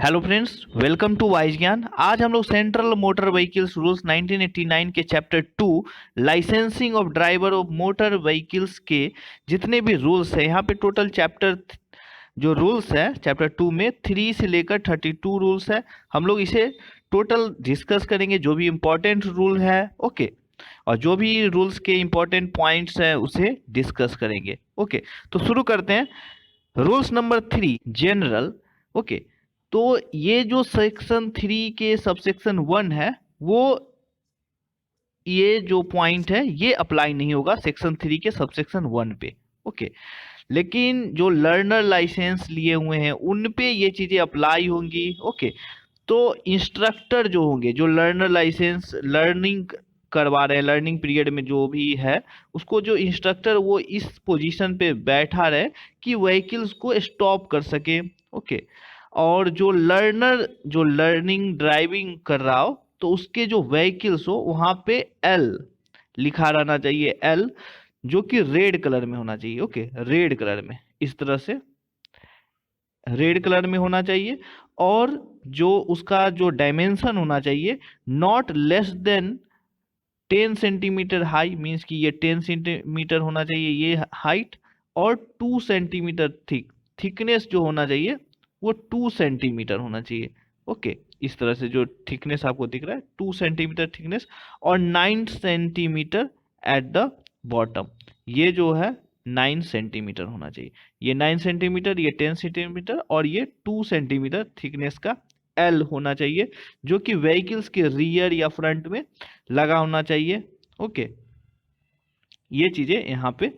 Hello friends, welcome to wise Gyan. आज हम लोग सेंट्रल मोटर व्हीकल्स रूल्स 1989 के chapter 2 licensing of driver of motor vehicles के जितने भी रूल्स हैं, यहाँ पे टोटल चैप्टर जो रूल्स है चैप्टर 2 में 3 से लेकर 32 रूल्स है। हम लोग इसे टोटल डिस्कस करेंगे, जो भी इम्पोर्टेंट रूल है ओके, और जो भी रूल्स के इम्पोर्टेंट पॉइंट्स हैं उसे डिस्कस करेंगे ओके। तो शुरू करते हैं। Rules number 3 general okay. तो ये जो सेक्शन 3 के सबसेक्शन 1 है, वो ये जो पॉइंट है ये अप्लाई नहीं होगा सेक्शन 3 के सबसेक्शन 1 पे ओके। लेकिन जो लर्नर लाइसेंस लिए हुए हैं उन पे ये चीज़ें अप्लाई होंगी ओके। तो इंस्ट्रक्टर जो होंगे, जो लर्नर लाइसेंस लर्निंग करवा रहे हैं, लर्निंग पीरियड में जो भी है, उसको जो इंस्ट्रक्टर वो इस पोजीशन पे बैठा रहे कि व्हीकल्स को स्टॉप कर सके ओके। और जो लर्नर जो लर्निंग ड्राइविंग कर रहा हो तो उसके जो व्हीकल्स हो वहाँ पे एल लिखा रहना चाहिए, एल जो कि रेड कलर में होना चाहिए ओके, रेड कलर में, इस तरह से रेड कलर में होना चाहिए। और जो उसका जो डायमेंशन होना चाहिए not less then 10 centimetre high, means कि ये 10 सेंटीमीटर होना चाहिए ये हाइट, और 2 सेंटीमीटर थिकनेस जो होना चाहिए वो 2 सेंटीमीटर होना चाहिए ओके। इस तरह से जो थिकनेस आपको दिख रहा है 2 सेंटीमीटर थिकनेस, और 9 सेंटीमीटर एट द बॉटम, ये जो है 9 सेंटीमीटर होना चाहिए। ये 9 सेंटीमीटर, ये 10 सेंटीमीटर, और ये 2 सेंटीमीटर थिकनेस का एल होना चाहिए, जो कि व्हीकल्स के रियर या फ्रंट में लगा होना चाहिए ओके। ये चीजें यहाँ पे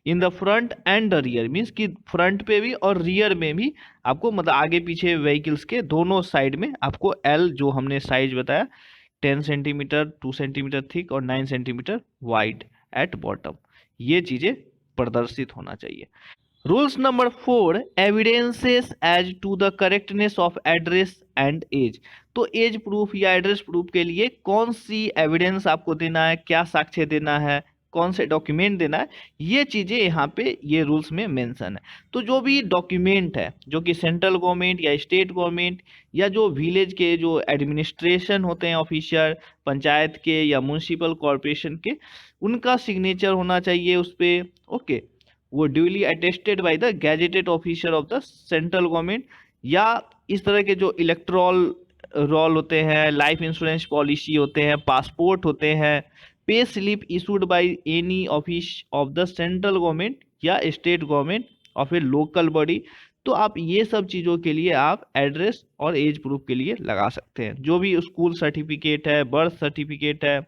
in the front end the rear, means कि फ्रंट पे भी और रियर में भी आपको, मतलब आगे पीछे व्हीकल्स के दोनों साइड में आपको एल जो हमने साइज बताया 10 सेंटीमीटर 2 सेंटीमीटर थिक और 9 सेंटीमीटर वाइड एट बॉटम, ये चीजें प्रदर्शित होना चाहिए। Rules number 4 evidences as to the correctness of address and age. तो एज प्रूफ या एड्रेस प्रूफ के लिए कौन सी एविडेंस आपको देना है, क्या साक्ष्य देना है, कौन से डॉक्यूमेंट देना है, ये चीज़ें यहाँ पे ये रूल्स में मेंशन है। तो जो भी डॉक्यूमेंट है जो कि सेंट्रल गवर्नमेंट या स्टेट गवर्नमेंट या जो विलेज के जो एडमिनिस्ट्रेशन होते हैं ऑफिसर, पंचायत के या म्यूनसिपल कॉरपोरेशन के, उनका सिग्नेचर होना चाहिए उस पर ओके। वो duly attested by the gazetted officer of the central government, या इस तरह के जो इलेक्ट्रॉल रोल होते हैं, लाइफ इंश्योरेंस पॉलिसी होते हैं, पासपोर्ट होते हैं, pay slip issued by any office of the central government या state government of a local body. तो आप ये सब चीज़ों के लिए आप एड्रेस और एज प्रूफ के लिए लगा सकते हैं। जो भी स्कूल सर्टिफिकेट है, बर्थ सर्टिफिकेट है,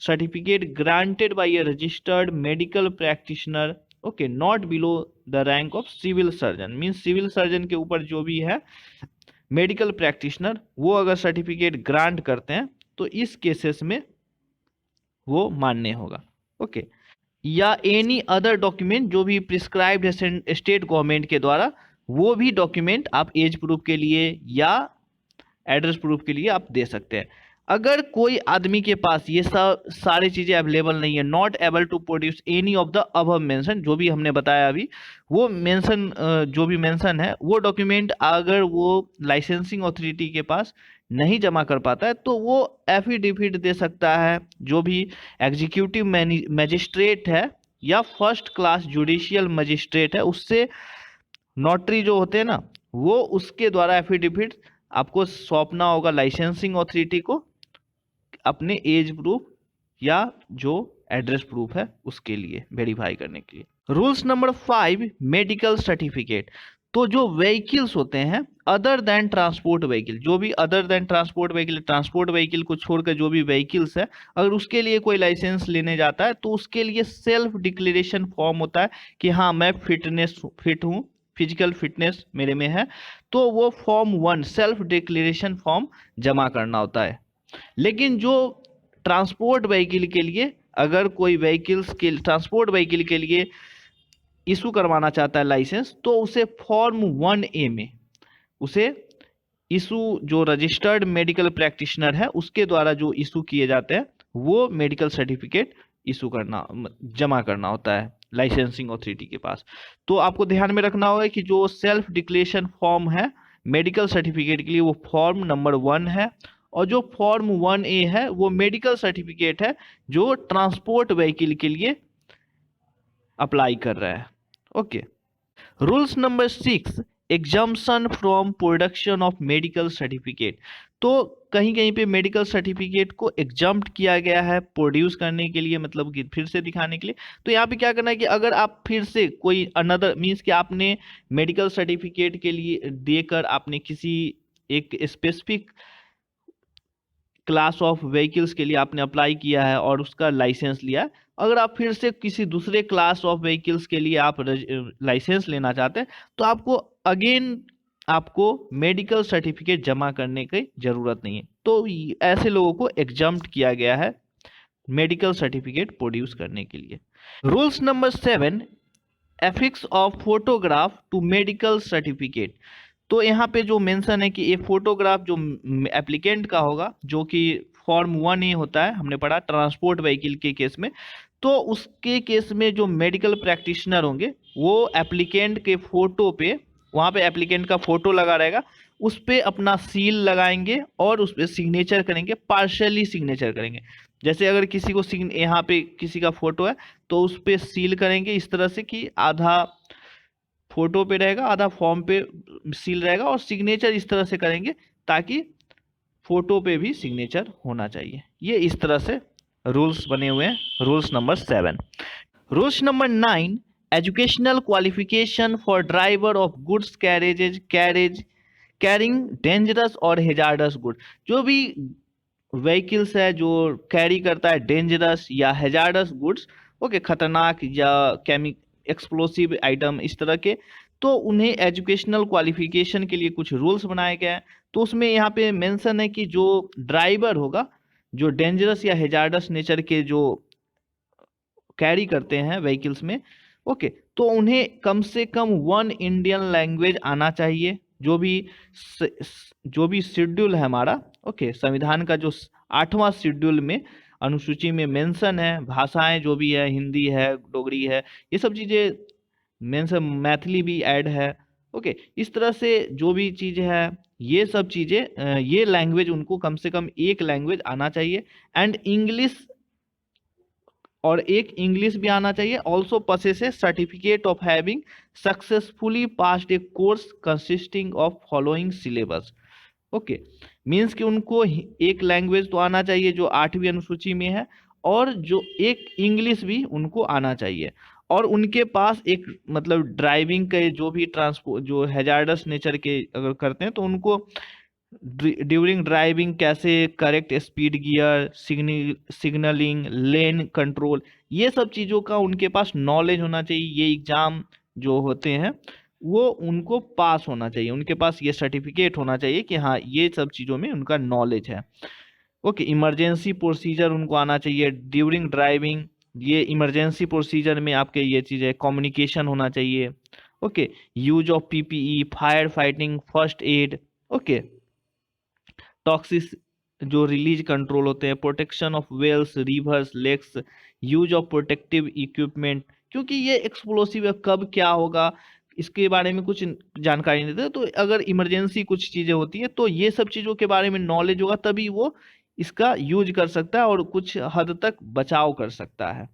certificate granted by a registered medical practitioner okay, not below the rank of civil surgeon, means civil surgeon के ऊपर जो भी है मेडिकल प्रैक्टिशनर, वो अगर सर्टिफिकेट ग्रांट करते हैं तो इस केसेस में वो मान्य होगा ओके। या एनी अदर डॉक्यूमेंट जो भी प्रिस्क्राइब्ड है स्टेट गवर्नमेंट के द्वारा, वो भी डॉक्यूमेंट आप एज प्रूफ के लिए या एड्रेस प्रूफ के लिए आप दे सकते हैं। अगर कोई आदमी के पास ये सब सारी चीज़ें अवेलेबल नहीं है, not able to produce any of the above mention, जो भी हमने बताया अभी, वो मेंशन जो भी मेंशन है वो डॉक्यूमेंट अगर वो लाइसेंसिंग अथॉरिटी के पास नहीं जमा कर पाता है तो वो एफिडेविट दे सकता है। जो भी एग्जीक्यूटिव मजिस्ट्रेट है या फर्स्ट क्लास जुडिशियल मजिस्ट्रेट है, उससे नोटरी जो होते हैं ना, वो उसके द्वारा एफिडेविट आपको सौंपना होगा लाइसेंसिंग अथॉरिटी को, अपने एज प्रूफ या जो एड्रेस प्रूफ है उसके लिए वेरीफाई करने के लिए। Rules number 5 medical certificate. तो जो व्हीकल्स होते हैं अदर देन ट्रांसपोर्ट व्हीकल, जो भी अदर देन ट्रांसपोर्ट व्हीकल को छोड़कर जो भी व्हीकल्स है, अगर उसके लिए कोई लाइसेंस लेने जाता है तो उसके लिए सेल्फ डिक्लेरेशन फॉर्म होता है कि हाँ मैं फिट हूँ, फिजिकल फिटनेस मेरे में है, तो वो फॉर्म 1 सेल्फ डिक्लेरेशन फॉर्म जमा करना होता है। लेकिन जो ट्रांसपोर्ट व्हीकल के लिए, अगर कोई व्हीकल्स के ट्रांसपोर्ट व्हीकल के लिए इशू करवाना चाहता है लाइसेंस, तो उसे फॉर्म 1A में उसे इशू जो रजिस्टर्ड मेडिकल प्रैक्टिशनर है उसके द्वारा जो इशू किए जाते हैं वो मेडिकल सर्टिफिकेट इशू करना जमा करना होता है लाइसेंसिंग अथॉरिटी के पास। तो आपको ध्यान में रखना होगा कि जो सेल्फ डिक्लेरेशन फॉर्म है मेडिकल सर्टिफिकेट के लिए वो फॉर्म नंबर 1 है, और जो फॉर्म 1A है वो मेडिकल सर्टिफिकेट है जो ट्रांसपोर्ट व्हीकल के लिए अप्लाई कर रहा है। Okay. Rules number 6, exemption from production of medical certificate. तो कहीं कहीं पे मेडिकल सर्टिफिकेट को एग्जाम्प्ट किया गया है प्रोड्यूस करने के लिए, मतलब कि फिर से दिखाने के लिए। तो यहाँ पे क्या करना है कि अगर आप फिर से कोई अनदर मीन्स कि आपने मेडिकल सर्टिफिकेट के लिए देकर आपने किसी एक स्पेसिफिक क्लास ऑफ व्हीकल्स के लिए आपने अप्लाई किया है और उसका लाइसेंस लिया है, अगर आप फिर से किसी दूसरे क्लास ऑफ व्हीकल्स के लिए आप लाइसेंस लेना चाहते हैं तो आपको अगेन आपको मेडिकल सर्टिफिकेट जमा करने की जरूरत नहीं है। तो ऐसे लोगों को एग्जम्प्ट किया गया है मेडिकल सर्टिफिकेट प्रोड्यूस करने के लिए। Rules number 7, affix of photograph to medical certificate. तो यहाँ पे जो मेंशन है कि ये फोटोग्राफ जो एप्लीकेंट का होगा, जो कि फॉर्म 1A होता है, हमने पढ़ा ट्रांसपोर्ट व्हीकल के केस में, तो उसके केस में जो मेडिकल प्रैक्टिशनर होंगे वो एप्लीकेंट के फोटो पे, वहाँ पे एप्लीकेंट का फोटो लगा रहेगा, उस पे अपना सील लगाएंगे और उस पे सिग्नेचर करेंगे, पार्शियली सिग्नेचर करेंगे। जैसे अगर किसी को यहाँ पे किसी का फोटो है तो उस पे सील करेंगे इस तरह से कि आधा फोटो पे रहेगा, आधा फॉर्म पे सील रहेगा, और सिग्नेचर इस तरह से करेंगे ताकि फोटो पे भी सिग्नेचर होना चाहिए। ये इस तरह से रूल्स बने हुए हैं। Rules number 7। Rules number 9, educational qualification for driver of goods carrying dangerous और हेजार्डस गुड। जो भी व्हीकल्स है जो कैरी करता है डेंजरस या हेजार्डस गुड्स, ओके, खतरनाक या एक्सप्लोसिव आइटम इस तरह के, तो उन्हें एजुकेशनल क्वालिफिकेशन के लिए कुछ रूल्स बनाए गए हैं। तो उसमें यहाँ पे मेंशन है कि जो ड्राइवर होगा जो डेंजरस या हेजार्डस नेचर के जो कैरी करते हैं व्हीकल्स में, ओके, तो उन्हें कम से कम 1 इंडियन लैंग्वेज आना चाहिए। जो भी शेड्यूल है हमारा, ओके, संविधान का जो 8वां शेड्यूल में अनुसूची में मेंशन है, भाषाएं जो भी है, हिंदी है, डोगरी है, ये सब चीज़ें मेंशन, मैथिली भी ऐड है, ओके, इस तरह से जो भी चीज़ है ये सब चीज़ें, ये लैंग्वेज उनको कम से कम एक लैंग्वेज आना चाहिए, एंड इंग्लिश, और एक इंग्लिश भी आना चाहिए। Also possess A certificate of having successfully passed A course consisting of following syllabus. Okay, means कि उनको एक लैंग्वेज तो आना चाहिए जो 8वीं अनुसूची में है, और जो एक इंग्लिश भी उनको आना चाहिए, और उनके पास एक मतलब ड्राइविंग के जो भी ट्रांसपोर्ट जो हैजार्डस नेचर के अगर करते हैं तो उनको ड्यूरिंग ड्राइविंग कैसे करेक्ट स्पीड गियर, सिग्नलिंग, लेन कंट्रोल, ये सब चीज़ों का उनके पास नॉलेज होना चाहिए। ये एग्ज़ाम जो होते हैं वो उनको पास होना चाहिए, उनके पास ये सर्टिफिकेट होना चाहिए कि हाँ ये सब चीज़ों में उनका नॉलेज है। ओके, इमरजेंसी प्रोसीजर उनको आना चाहिए ड्यूरिंग ड्राइविंग। ये इमरजेंसी प्रोसीजर में आपके ये चीज़ें कम्युनिकेशन होना चाहिए। Okay, use of PPE, fire fighting, first aid, okay, toxics जो रिलीज कंट्रोल होते हैं, protection of wells, rivers, lakes, use of protective equipment, क्योंकि ये एक्सप्लोसिव है, कब क्या होगा इसके बारे में कुछ जानकारी नहीं देते। तो अगर इमरजेंसी कुछ चीज़ें होती है तो ये सब चीज़ों के बारे में नॉलेज होगा तभी वो इसका यूज कर सकता है और कुछ हद तक बचाव कर सकता है,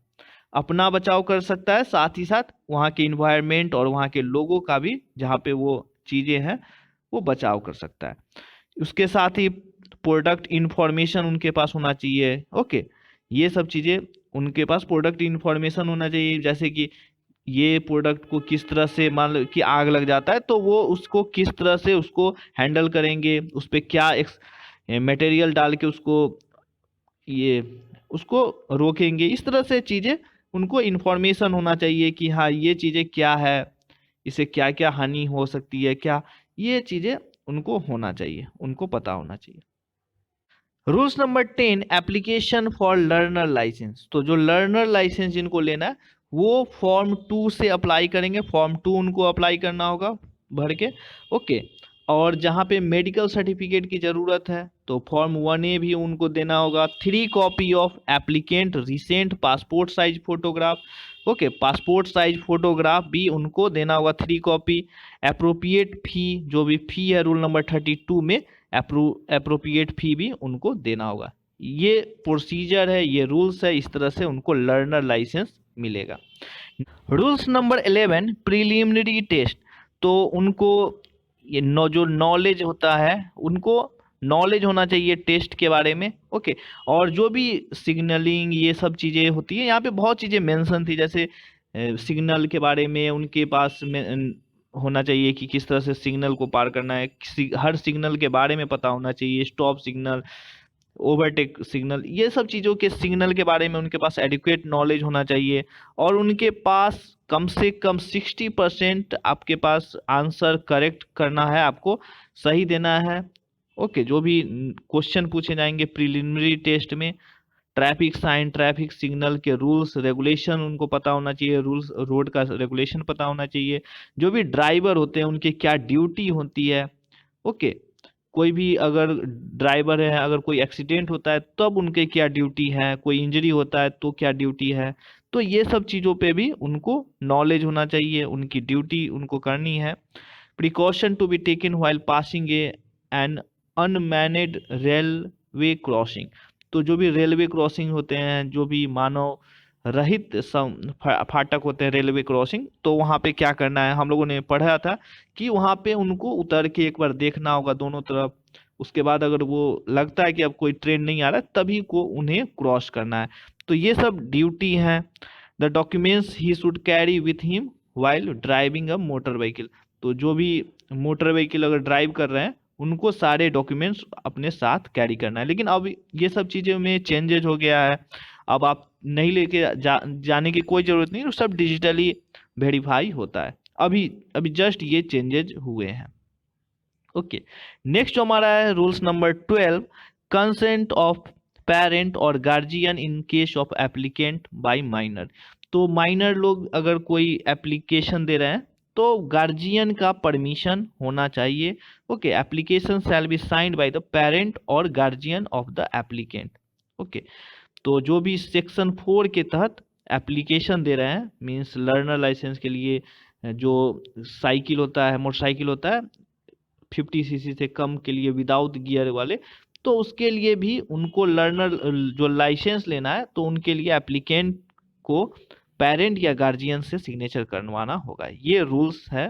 अपना बचाव कर सकता है, साथ ही साथ वहाँ के इन्वायरमेंट और वहाँ के लोगों का भी जहाँ पे वो चीज़ें हैं वो बचाव कर सकता है। उसके साथ ही प्रोडक्ट इंफॉर्मेशन उनके पास होना चाहिए। ओके, ये सब चीज़ें उनके पास प्रोडक्ट इंफॉर्मेशन होना चाहिए, जैसे कि ये प्रोडक्ट को किस तरह से, मान लो कि आग लग जाता है तो वो उसको किस तरह से उसको हैंडल करेंगे, उस पर क्या मटेरियल डाल के उसको रोकेंगे, इस तरह से चीज़ें उनको इन्फॉर्मेशन होना चाहिए कि हाँ ये चीज़ें क्या है, इससे क्या क्या हानि हो सकती है, क्या, ये चीज़ें उनको होना चाहिए, उनको पता होना चाहिए। Rules number 10, application for learner licence. तो जो लर्नर लाइसेंस जिनको लेना है वो फॉर्म 2 से अप्लाई करेंगे, फॉर्म 2 उनको अप्लाई करना होगा भर के। ओके, और जहाँ पे मेडिकल सर्टिफिकेट की ज़रूरत है तो फॉर्म 1A भी उनको देना होगा। 3 copy of applicant recent passport size photograph. Okay, passport size photograph भी उनको देना होगा 3 कॉपी। अप्रोप्रिएट फी, जो भी फी है रूल नंबर 32 में अप्रोप्रिएट फी भी उनको देना होगा। ये प्रोसीजर है, ये रूल्स है, इस तरह से उनको लर्नर लाइसेंस मिलेगा। Rules number 11 preliminary test. तो उनको ये जो नॉलेज होता है, उनको नॉलेज होना चाहिए टेस्ट के बारे में। ओके, और जो भी सिग्नलिंग ये सब चीज़ें होती है, यहाँ पे बहुत चीज़ें मेंशन थी, जैसे सिग्नल के बारे में उनके पास में होना चाहिए कि किस तरह से सिग्नल को पार करना है, हर सिग्नल के बारे में पता होना चाहिए, स्टॉप सिग्नल, ओवरटेक सिग्नल, ये सब चीज़ों के सिग्नल के बारे में उनके पास एडिक्वेट नॉलेज होना चाहिए। और उनके पास कम से कम 60% आपके पास आंसर करेक्ट करना है, आपको सही देना है। ओके, जो भी क्वेश्चन पूछे जाएंगे प्रिलिमिनरी टेस्ट में, ट्रैफिक साइन, ट्रैफिक सिग्नल के रूल्स रेगुलेशन उनको पता होना चाहिए, रूल्स रोड का रेगुलेशन पता होना चाहिए। जो भी ड्राइवर होते हैं उनकी क्या ड्यूटी होती है। ओके, कोई भी अगर ड्राइवर है, अगर कोई एक्सीडेंट होता है तब उनके क्या ड्यूटी है, कोई इंजरी होता है तो क्या ड्यूटी है, तो ये सब चीज़ों पे भी उनको नॉलेज होना चाहिए, उनकी ड्यूटी उनको करनी है। Precaution to be taken while passing an unmanned railway crossing. तो जो भी रेलवे क्रॉसिंग होते हैं, जो भी मानव रहित फाटक होते हैं रेलवे क्रॉसिंग, तो वहाँ पे क्या करना है, हम लोगों ने पढ़ा था कि वहाँ पे उनको उतर के एक बार देखना होगा दोनों तरफ। उसके बाद अगर वो लगता है कि अब कोई ट्रेन नहीं आ रहा है, तभी को उन्हें क्रॉस करना है। तो ये सब ड्यूटी है। The documents he should carry with him while driving a motor vehicle. तो जो भी मोटर व्हीकल अगर ड्राइव कर रहे हैं, उनको सारे डॉक्यूमेंट्स अपने साथ कैरी करना है। लेकिन अब ये सब चीज़ों में चेंजेज हो गया है, अब आप नहीं लेके जाने की कोई ज़रूरत नहीं, सब डिजिटली वेरीफाई होता है। अभी अभी जस्ट ये चेंजेज हुए हैं। ओके, नेक्स्ट जो हमारा है rules number 12, consent of parent और guardian in case of applicant by minor. तो माइनर लोग अगर कोई एप्लीकेशन दे रहे हैं तो गार्जियन का परमिशन होना चाहिए। Okay, application shall be signed by the parent और guardian of the applicant. Okay, तो जो भी सेक्शन 4 के तहत एप्लीकेशन दे रहे हैं, मींस लर्नर लाइसेंस के लिए, जो साइकिल होता है, मोटरसाइकिल होता है 50 सीसी से कम के लिए विदाउट गियर वाले, तो उसके लिए भी उनको लर्नर जो लाइसेंस लेना है, तो उनके लिए एप्लीकेंट को पेरेंट या गार्जियन से सिग्नेचर करवाना होगा। ये रूल्स है।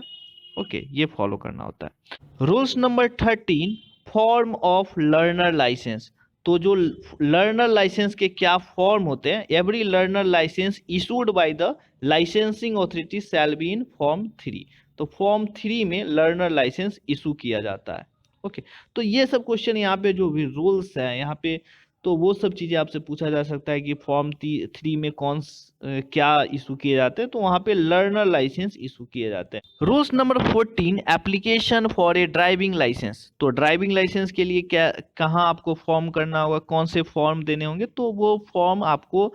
ओके, ये फॉलो करना होता है। Rules number 13, form of learner licence. तो जो लर्नर लाइसेंस के क्या फॉर्म होते हैं, every learner licence issued by the licensing authority shall be in form 3। तो फॉर्म 3 में लर्नर लाइसेंस इशू किया जाता है। ओके, तो ये सब क्वेश्चन यहाँ पे जो भी रूल्स हैं यहाँ पे, तो वो सब चीज़ें आपसे पूछा जा सकता है कि फॉर्म 3 में क्या इशू किए जाते हैं, तो वहाँ पे लर्नर लाइसेंस इशू किए जाते हैं। Rules number 14, application for a driving licence. तो ड्राइविंग लाइसेंस के लिए क्या, कहाँ आपको फॉर्म करना होगा, कौन से फॉर्म देने होंगे, तो वो फॉर्म आपको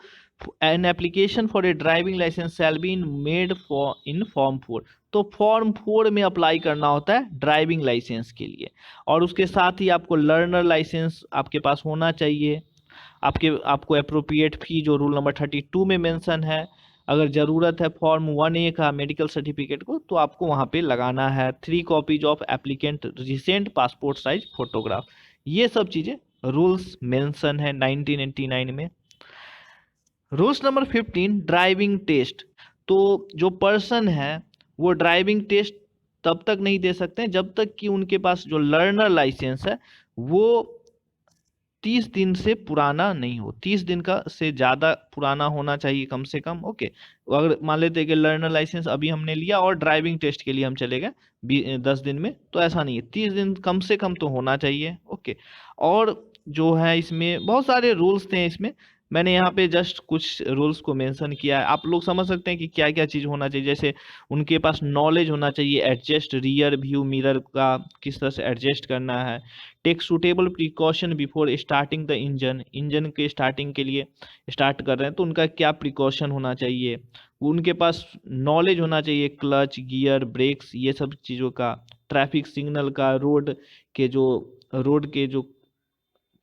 an application for a driving licence shall be made for in form 4। तो फॉर्म 4 में अप्लाई करना होता है ड्राइविंग लाइसेंस के लिए। और उसके साथ ही आपको लर्नर लाइसेंस आपके पास होना चाहिए। आपको अप्रोप्रिएट फी जो रूल नंबर 32 में मेंशन है, अगर ज़रूरत है फॉर्म 1A का मेडिकल सर्टिफिकेट को, तो आपको वहाँ पे लगाना है। 3 copies of applicant recent passport size photograph. ये सब चीज़ें रूल्स मेंशन है 1989 में। Rules number 15, driving test. तो जो पर्सन है वो ड्राइविंग टेस्ट तब तक नहीं दे सकते हैं जब तक कि उनके पास जो लर्नर लाइसेंस है वो 30 दिन से पुराना नहीं हो। 30 दिन का से ज़्यादा पुराना होना चाहिए कम से कम। ओके, अगर मान लेते हैं कि लर्नर लाइसेंस अभी हमने लिया और ड्राइविंग टेस्ट के लिए हम चले गए 10 दिन में, तो ऐसा नहीं है, 30 दिन कम से कम तो होना चाहिए। ओके, और जो है इसमें बहुत सारे रूल्स थे, इसमें मैंने यहाँ पे जस्ट कुछ रूल्स को मेंशन किया है। आप लोग समझ सकते हैं कि क्या क्या चीज़ होना चाहिए। जैसे उनके पास नॉलेज होना चाहिए एडजस्ट रियर व्यू मिरर का, किस तरह से एडजस्ट करना है। Take suitable precaution before starting the engine. Engine के स्टार्टिंग के लिए स्टार्ट कर रहे हैं तो उनका क्या प्रिकॉशन होना चाहिए। उनके पास नॉलेज होना चाहिए क्लच, गियर, ब्रेक्स, ये सब चीज़ों का। ट्रैफिक सिग्नल का, रोड के जो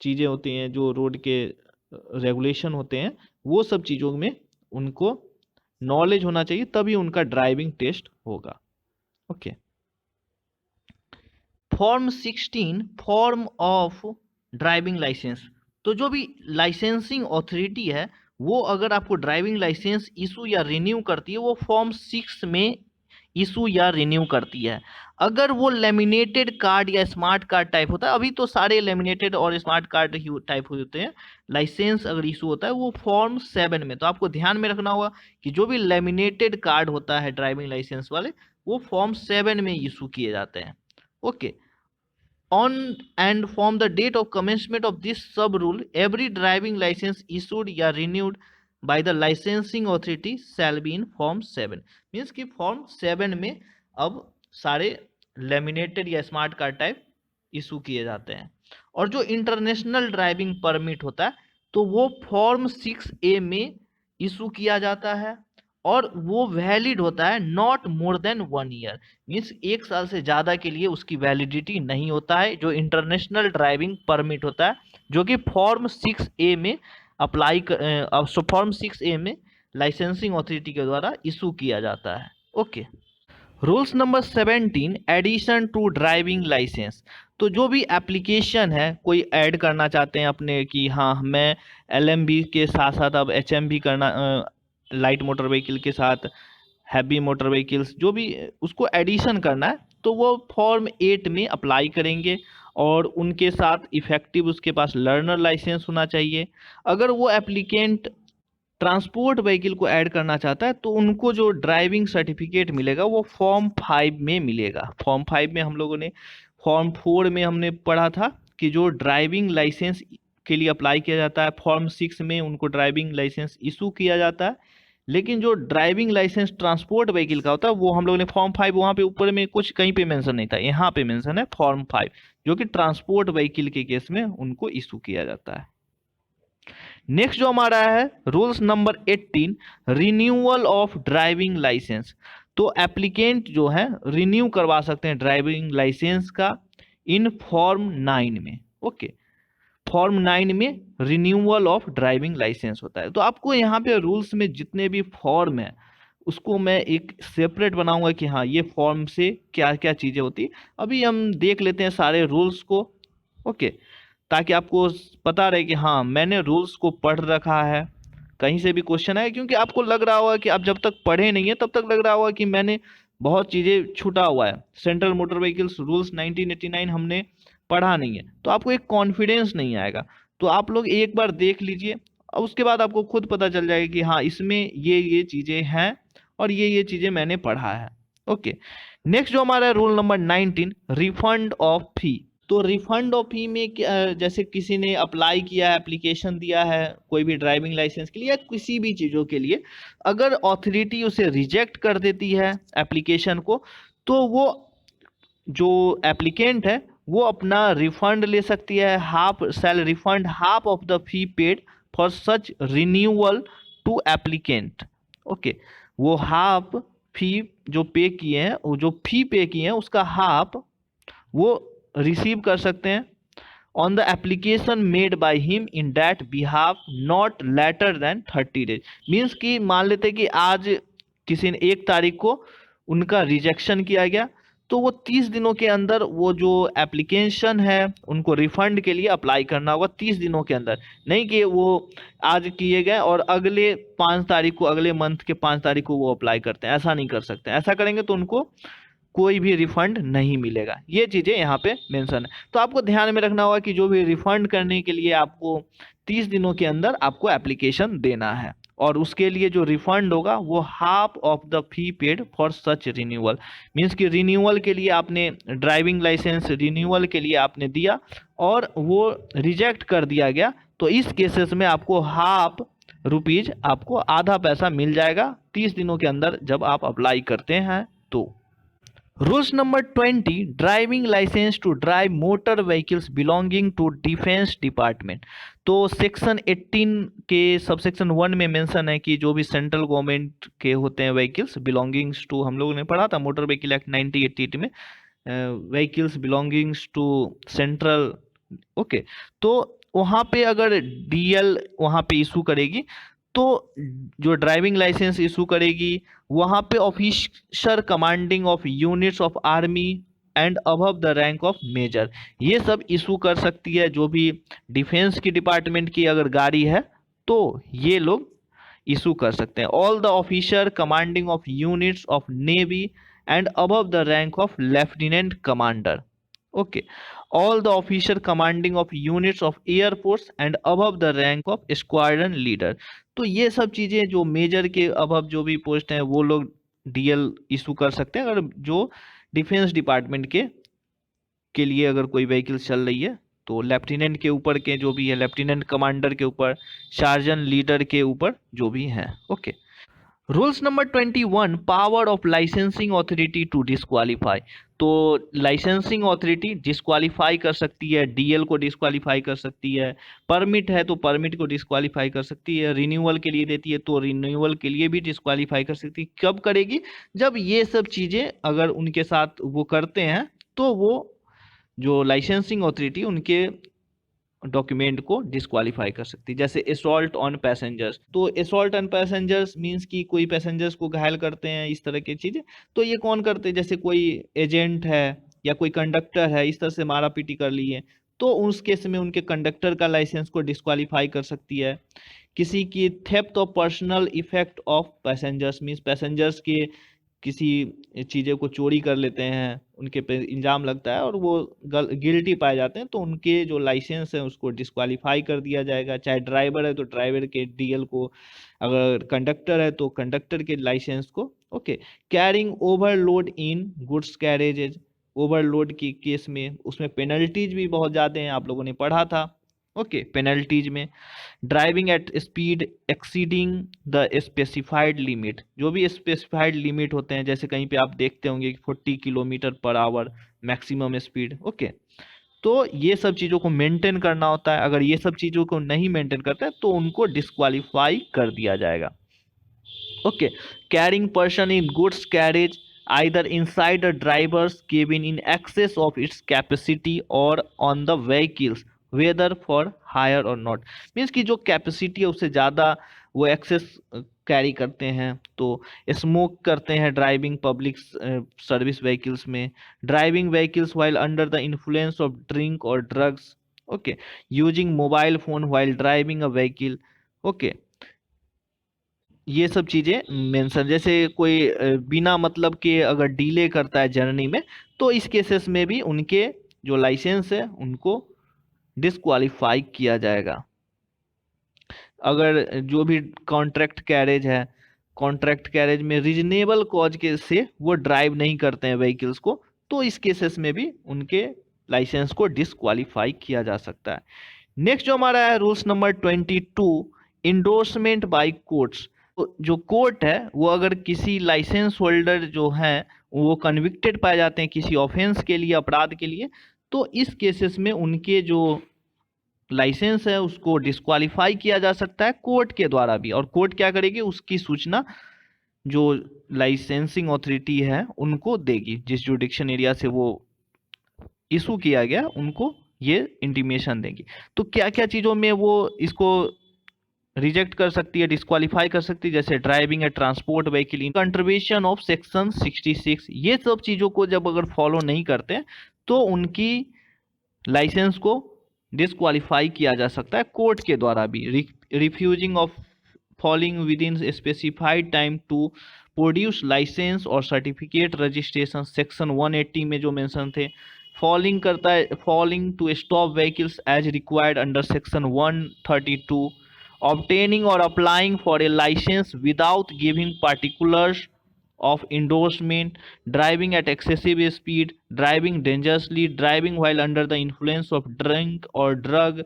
चीज़ें होती हैं, जो रोड के रेगुलेशन होते हैं, वो सब चीज़ों में उनको नॉलेज होना चाहिए, तभी उनका ड्राइविंग टेस्ट होगा। Okay. Form 16 form of driving licence. तो जो भी लाइसेंसिंग अथॉरिटी है वो अगर आपको ड्राइविंग लाइसेंस इशू या रिन्यू करती है, वो फॉर्म 6 में इशू या रिन्यू करती है। अगर वो लेमिनेटेड कार्ड या स्मार्ट कार्ड टाइप होता है, अभी तो सारे लेमिनेटेड और स्मार्ट कार्ड टाइप होते हैं, लाइसेंस अगर इशू होता है वो फॉर्म 7 में। तो आपको ध्यान में रखना होगा कि जो भी लेमिनेटेड कार्ड होता है ड्राइविंग लाइसेंस वाले, वो फॉर्म 7 में इशू किए जाते हैं। Okay. On and from the date of commencement of this sub rule, every driving license issued या renewed by the licensing authority shall be in form 7। Means कि फॉर्म 7 में अब सारे लेमिनेटेड या स्मार्ट कार्ड टाइप इशू किए जाते हैं। और जो इंटरनेशनल ड्राइविंग परमिट होता है तो वो फॉर्म 6A में इशू किया जाता है, और वो वैलिड होता है not more than 1 year. Means 1 साल से ज़्यादा के लिए उसकी वैलिडिटी नहीं होता है, जो इंटरनेशनल ड्राइविंग परमिट होता है, जो कि फॉर्म 6A में अप्लाई फॉर्म 6A में लाइसेंसिंग अथॉरिटी के द्वारा इशू किया जाता है। Okay. Rules number 17 addition to driving licence. तो जो भी एप्लीकेशन है कोई ऐड करना चाहते हैं अपने कि हाँ मैं LMB के साथ साथ अब HMB करना, लाइट मोटर व्हीकल के साथ हैवी मोटर व्हीकल्स, जो भी उसको एडिशन करना है तो वो फॉर्म 8 में अप्लाई करेंगे, और उनके साथ इफेक्टिव उसके पास लर्नर लाइसेंस होना चाहिए। अगर वो एप्लीकेंट ट्रांसपोर्ट व्हीकल को ऐड करना चाहता है तो उनको जो ड्राइविंग सर्टिफिकेट मिलेगा वो फॉर्म 5 में मिलेगा। फॉर्म 5 में हम लोगों ने, फॉर्म 4 में हमने पढ़ा था कि जो ड्राइविंग लाइसेंस के लिए अप्लाई किया जाता है, फॉर्म 6 में उनको ड्राइविंग लाइसेंस इशू किया जाता है। लेकिन जो ड्राइविंग लाइसेंस ट्रांसपोर्ट व्हीकल का होता है वो हम लोगों ने फॉर्म 5, वहाँ पे ऊपर में कुछ कहीं पे मेंशन नहीं था, यहाँ पे मेंशन है फॉर्म 5, जो कि ट्रांसपोर्ट व्हीकल के केस में उनको इशू किया जाता है। नेक्स्ट जो हमारा है rules number 18 renewal of driving licence. तो एप्लीकेंट जो है रिन्यू करवा सकते हैं ड्राइविंग लाइसेंस का इन फॉर्म 9 में। ओके। फॉर्म 9 में रिन्यूअल ऑफ ड्राइविंग लाइसेंस होता है। तो आपको यहाँ पे रूल्स में जितने भी फॉर्म है उसको मैं एक सेपरेट बनाऊंगा कि हाँ ये फॉर्म से क्या क्या चीज़ें होती है। अभी हम देख लेते हैं सारे रूल्स को। ओके। ताकि आपको पता रहे कि हाँ मैंने रूल्स को पढ़ रखा है, कहीं से भी क्वेश्चन आए, क्योंकि आपको लग रहा होगा कि आप जब तक पढ़े नहीं है तब तक लग रहा होगा कि मैंने बहुत चीज़ें छूटा हुआ है, सेंट्रल मोटर व्हीकल्स रूल्स 1989 हमने पढ़ा नहीं है, तो आपको एक कॉन्फिडेंस नहीं आएगा। तो आप लोग एक बार देख लीजिए और उसके बाद आपको खुद पता चल जाएगा कि हाँ इसमें ये चीज़ें हैं और ये चीज़ें मैंने पढ़ा है। ओके। नेक्स्ट जो हमारा रूल नंबर 19 रिफंड ऑफ फी। तो रिफंड ऑफ फी में जैसे किसी ने अप्लाई किया है, एप्लीकेशन दिया है कोई भी ड्राइविंग लाइसेंस के लिए या किसी भी चीज़ों के लिए, अगर अथॉरिटी उसे रिजेक्ट कर देती है एप्लीकेशन को, तो वो जो एप्लीकेंट है वो अपना रिफंड ले सकती है, half sale refund half of the fee paid for such renewal to applicant. Okay. वो हाफ फी जो पे किए हैं, वो जो फी पे किए हैं उसका हाफ वो रिसीव कर सकते हैं on the application made by him in that behalf not later than 30 days. Means कि मान लेते हैं कि आज किसी ने 1 तारीख को उनका रिजेक्शन किया गया, तो वो 30 दिनों के अंदर वो जो एप्लीकेशन है उनको रिफंड के लिए अप्लाई करना होगा 30 दिनों के अंदर। नहीं कि वो आज किए गए और अगले 5 तारीख को, अगले मंथ के 5 तारीख को वो अप्लाई करते हैं, ऐसा नहीं कर सकते। ऐसा करेंगे तो उनको कोई भी रिफंड नहीं मिलेगा। ये चीज़ें यहाँ पे मेंशन है। तो आपको ध्यान में रखना होगा कि जो भी रिफंड करने के लिए आपको 30 दिनों के अंदर आपको एप्लीकेशन देना है, और उसके लिए जो रिफंड होगा वो half of the fee paid for such renewal. Means कि रिन्यूअल के लिए आपने ड्राइविंग लाइसेंस रिन्यूअल के लिए आपने दिया और वो रिजेक्ट कर दिया गया, तो इस केसेस में आपको हाफ रुपीज, आपको आधा पैसा मिल जाएगा 30 दिनों के अंदर जब आप अप्लाई करते हैं। तो rules number 20 driving licence to drive motor vehicles belonging to defence department. तो सेक्शन 18 के सबसेक्शन 1 में मेंशन है कि जो भी सेंट्रल गवर्नमेंट के होते हैं व्हीकल्स बिलोंगिंग्स टू, हम लोगों ने पढ़ा था मोटर व्हीकल एक्ट 1988 में, vehicles belongings to central. Okay. तो वहाँ पे अगर DL वहाँ पे इशू करेगी तो जो ड्राइविंग लाइसेंस इशू करेगी वहां पे officer commanding of units of army and above the rank of major, ये सब इशू कर सकती है। जो भी डिफेंस की डिपार्टमेंट की अगर गाड़ी है तो ये लोग इशू कर सकते हैं। All the officer commanding of units of navy and above the rank of lieutenant commander. Okay, all the officer commanding of units of air force and above the rank of squadron leader. तो ये सब चीजें जो major के above जो भी post हैं वो लोग डीएल इशू कर सकते हैं, अगर जो डिफेंस डिपार्टमेंट के लिए अगर कोई व्हीकल चल रही है तो लेफ्टिनेंट के ऊपर के जो भी है, लेफ्टिनेंट कमांडर के ऊपर, सार्जन लीडर के ऊपर जो भी हैं। Okay, rules number 21, power of licensing authority to disqualify. तो लाइसेंसिंग अथॉरिटी डिस्क्वालीफाई कर सकती है, डीएल को डिस्क्वालीफाई कर सकती है, परमिट है तो परमिट को डिस्क्वालीफाई कर सकती है, रिन्यूअल के लिए देती है तो रिन्यूअल के लिए भी डिस्क्वालीफाई कर सकती है। कब करेगी? जब ये सब चीजें अगर उनके साथ वो करते हैं तो वो जो लाइसेंसिंग अथॉरिटी उनके डॉक्यूमेंट को डिस्क्वालीफाई कर सकती है। जैसे असॉल्ट ऑन पैसेंजर्स, तो असॉल्ट ऑन पैसेंजर्स मींस कि कोई पैसेंजर्स को घायल करते हैं, इस तरह की चीजें। तो ये कौन करते हैं? जैसे कोई एजेंट है या कोई कंडक्टर है, इस तरह से मारा पीटी कर ली है तो उस केस में उनके कंडक्टर का लाइसेंस को डिस्क्वालीफाई कर सकती है। किसी की theft of personal effect of passengers means passengers के किसी चीज़ें को चोरी कर लेते हैं, उनके पे इल्ज़ाम लगता है और वो गिल्टी पाए जाते हैं तो उनके जो लाइसेंस है उसको डिस्क्वालीफाई कर दिया जाएगा। चाहे ड्राइवर है तो ड्राइवर के डीएल को, अगर कंडक्टर है तो कंडक्टर के लाइसेंस को। ओके, कैरिंग ओवरलोड इन गुड्स कैरेजेज, ओवरलोड की केस में उसमें पेनल्टीज भी बहुत ज़्यादा हैं, आप लोगों ने पढ़ा था। ओके, पेनल्टीज में driving at speed exceeding the specified limit, जो भी स्पेसिफाइड लिमिट होते हैं, जैसे कहीं पे आप देखते होंगे 40 kilometre per hour maximum speed. Okay, तो ये सब चीज़ों को मेंटेन करना होता है। अगर ये सब चीज़ों को नहीं मेंटेन करते हैं तो उनको डिस्क्वालीफाई कर दिया जाएगा। Okay, carrying person in goods carriage either inside a driver's cabin in excess of its capacity or on the vehicles whether for hire or not, means कि जो कैपेसिटी है उससे ज़्यादा वो एक्सेस कैरी करते हैं, तो स्मोक करते हैं ड्राइविंग पब्लिक सर्विस व्हीकल्स में, driving vehicles while under the influence of drink और drugs. Okay, using mobile phone while driving a vehicle. Okay, ये सब चीजें मेंशन, जैसे कोई बिना मतलब के अगर डिले करता है जर्नी में तो इस केसेस में भी उनके जो लाइसेंस है उनको डिस्क्वालीफाई किया जाएगा। अगर जो भी कॉन्ट्रैक्ट कैरेज है, कॉन्ट्रैक्ट कैरेज में रीजनेबल कॉज के से वो ड्राइव नहीं करते हैं व्हीकल्स को, तो इस केसेस में भी उनके लाइसेंस को डिस्क्वालीफाई किया जा सकता है। नेक्स्ट जो हमारा है rules number 22, endorsement by courts. तो जो कोर्ट है वो अगर किसी लाइसेंस होल्डर जो है वो कन्विक्टेड पाए जाते हैं किसी ऑफेंस के लिए, अपराध के लिए, तो इस केसेस में उनके जो लाइसेंस है उसको डिस्क्वालीफाई किया जा सकता है कोर्ट के द्वारा भी। और कोर्ट क्या करेगी? उसकी सूचना जो लाइसेंसिंग अथॉरिटी है उनको देगी, जिस जुडिक्शन एरिया से वो इशू किया गया उनको ये इंटीमेशन देगी। तो क्या क्या चीज़ों में वो इसको रिजेक्ट कर सकती है, डिस्क्वालीफाई कर सकती है? जैसे driving A transport vehicle in contribution of section 66, ये सब चीज़ों को जब अगर फॉलो नहीं करते हैं तो उनकी लाइसेंस को डिस्क्वालीफाई किया जा सकता है कोर्ट के द्वारा भी। Refusing of falling within specified time to produce licence और सर्टिफिकेट रजिस्ट्रेशन, सेक्शन 180 में जो मेंशन थे। फॉलिंग करता है, falling to stop vehicles as required under section 132, obtaining or applying for a license without giving particulars of endorsement, driving at excessive speed, driving dangerously, driving while under the influence of drink or drug।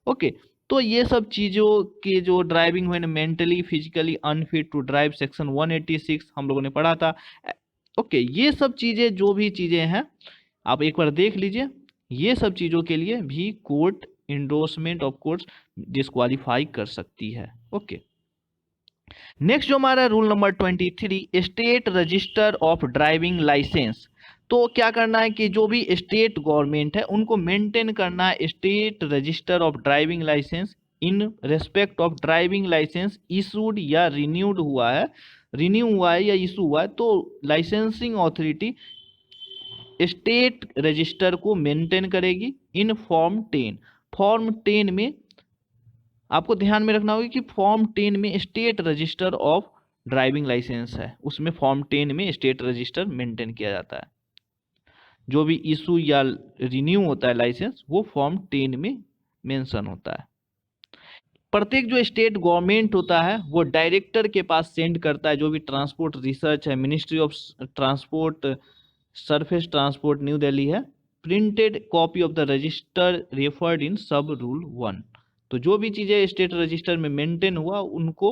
Okay, तो ये सब चीज़ों के जो driving when mentally physically unfit to drive, section 186 हम लोगों ने पढ़ा था। ओके, ये सब चीज़ें जो भी चीज़ें हैं आप एक बार देख लीजिए, ये सब चीज़ों के लिए भी court endorsement of course disqualify कर सकती है। ओके, नेक्स्ट जो हमारा rule number 23, state register of driving licence. तो क्या करना है कि जो भी स्टेट गवर्नमेंट है उनको मेंटेन करना है state register of driving licence in respect of driving licence issued या रिन्यूड हुआ है, रिन्यू हुआ है या इशू हुआ है, तो लाइसेंसिंग अथॉरिटी स्टेट रजिस्टर को मेंटेन करेगी इन फॉर्म 10। फॉर्म 10 में आपको ध्यान में रखना होगा कि फॉर्म 10 में state register of driving licence है, उसमें फॉर्म 10 में स्टेट रजिस्टर मेंटेन किया जाता है। जो भी इशू या रिन्यू होता है लाइसेंस वो फॉर्म 10 में मेंशन होता है। प्रत्येक जो स्टेट गवर्नमेंट होता है वो डायरेक्टर के पास सेंड करता है, जो भी ट्रांसपोर्ट रिसर्च है, ministry of transport surface transport new Delhi है, printed copy of the register referred in sub rule 1। तो जो भी चीज़ें स्टेट रजिस्टर में मेंटेन हुआ उनको